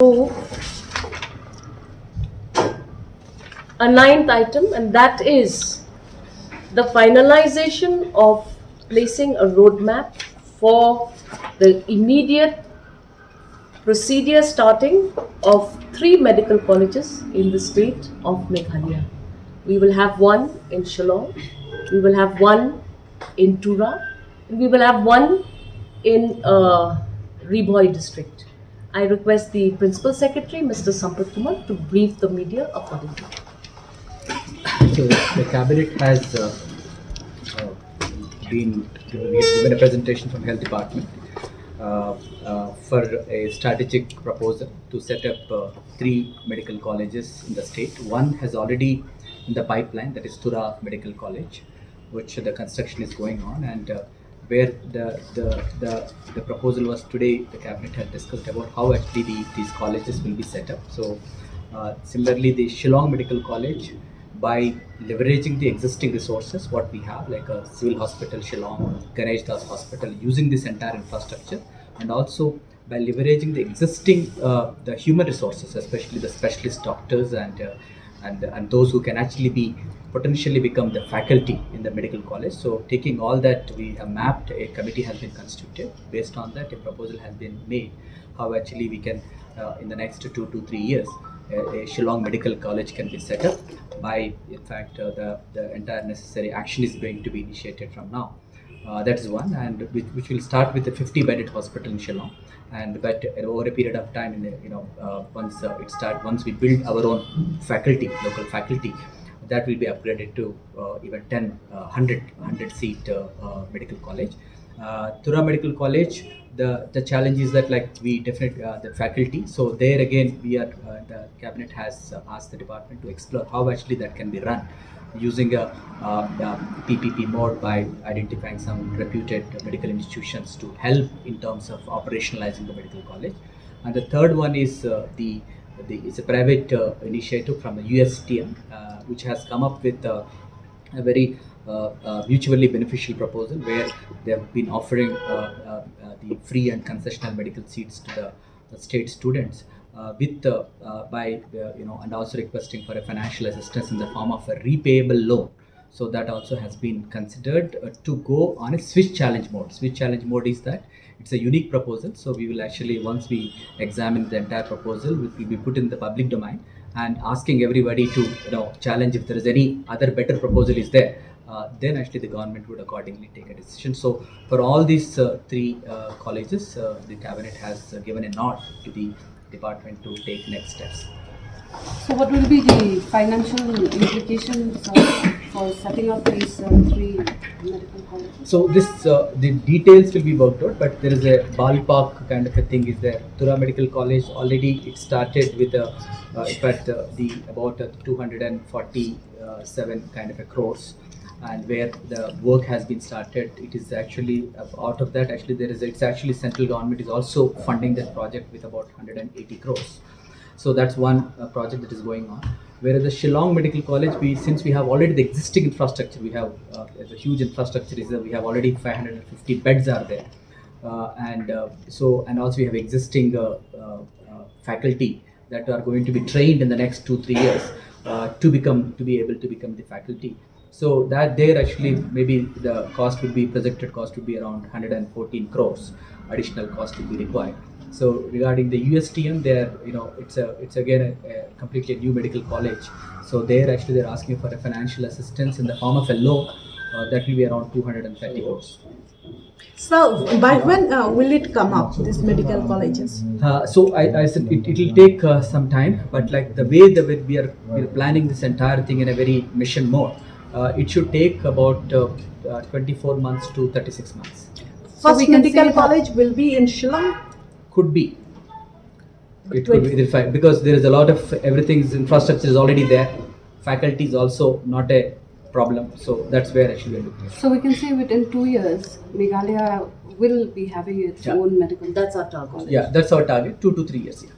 So, a ninth item, and that is the finalization of placing a roadmap for the immediate procedure starting of 3 medical colleges in the state of Meghalaya. We will have one in Shillong, we will have one in Tura, and we will have one in Reboy district. I request the Principal Secretary, Mr. Sampath Kumar, to brief the media accordingly. So the cabinet has given a presentation from Health Department for a strategic proposal to set up 3 medical colleges in the state. One has already in the pipeline, that is Tura Medical College, which the construction is going on, and where the proposal was today, the cabinet had discussed about how actually these colleges will be set up. So similarly, the Shillong Medical College, by leveraging the existing resources what we have, like a civil hospital Shillong, Ganesh Das Hospital, using this entire infrastructure, and also by leveraging the existing the human resources, especially the specialist doctors and those who can actually potentially become the faculty in the medical college. So taking all that, we have mapped, a committee has been constituted. Based on that, a proposal has been made how actually we can in the next 2 to 3 years a Shillong Medical College can be set up. By in fact the entire necessary action is going to be initiated from now. That is one, and which will start with a 50-bedded hospital in Shillong, and but over a period of time, in the, once we build our own faculty, local faculty, that will be upgraded to even 100 seat medical college. Tura Medical College, the challenge is that, like, we definitely the faculty. So there again, we are the cabinet has asked the department to explore how actually that can be run using a PPP mode, by identifying some reputed medical institutions to help in terms of operationalizing the medical college. And the third one is it's a private initiative from the USTM, which has come up with a very mutually beneficial proposal, where they have been offering the free and concessional medical seats to the state students, and also requesting for a financial assistance in the form of a repayable loan. So that also has been considered to go on a switch challenge mode. Switch challenge mode is that it's a unique proposal. So we will actually, once we examine the entire proposal, it will be put in the public domain, and asking everybody to challenge if there is any other better proposal is there. Then actually the government would accordingly take a decision. So for all these 3 colleges, the cabinet has given a nod to the department to take next steps. So what will be the financial implications for setting up these 3 medical colleges? So this the details will be worked out, but there is a ballpark kind of a thing is there. Tura Medical College already, it started with in fact about 247 kind of a crores, and where the work has been started. It is actually out of that, actually it's actually central government is also funding that project with about 180 crores. So that's one project that is going on. Whereas the Shillong Medical College, since we have already the existing infrastructure, we have a huge infrastructure, is that we have already 550 beds are there, and also we have existing faculty that are going to be trained in the next 2-3 years to be able to become the faculty. So that there actually maybe the projected cost would be around 114 crores. Additional cost will be required. So regarding the USTM, there it's again a completely new medical college. So there actually they're asking for a financial assistance in the form of a loan that will be around 230 crores. So by when will it come up, these medical colleges? So I said it will take some time, but like the way we are planning this entire thing in a very mission mode. It should take about 24 months to 36 months. First medical college will be in Shillong? Could be. It could be verified, because there is a lot of everything's infrastructure is already there. Faculty is also not a problem. So that's where actually we are looking. So we can say within 2 years, Meghalaya will be having its own medical. That's our target. Yeah, that's our target. 2 to 3 years. Yeah.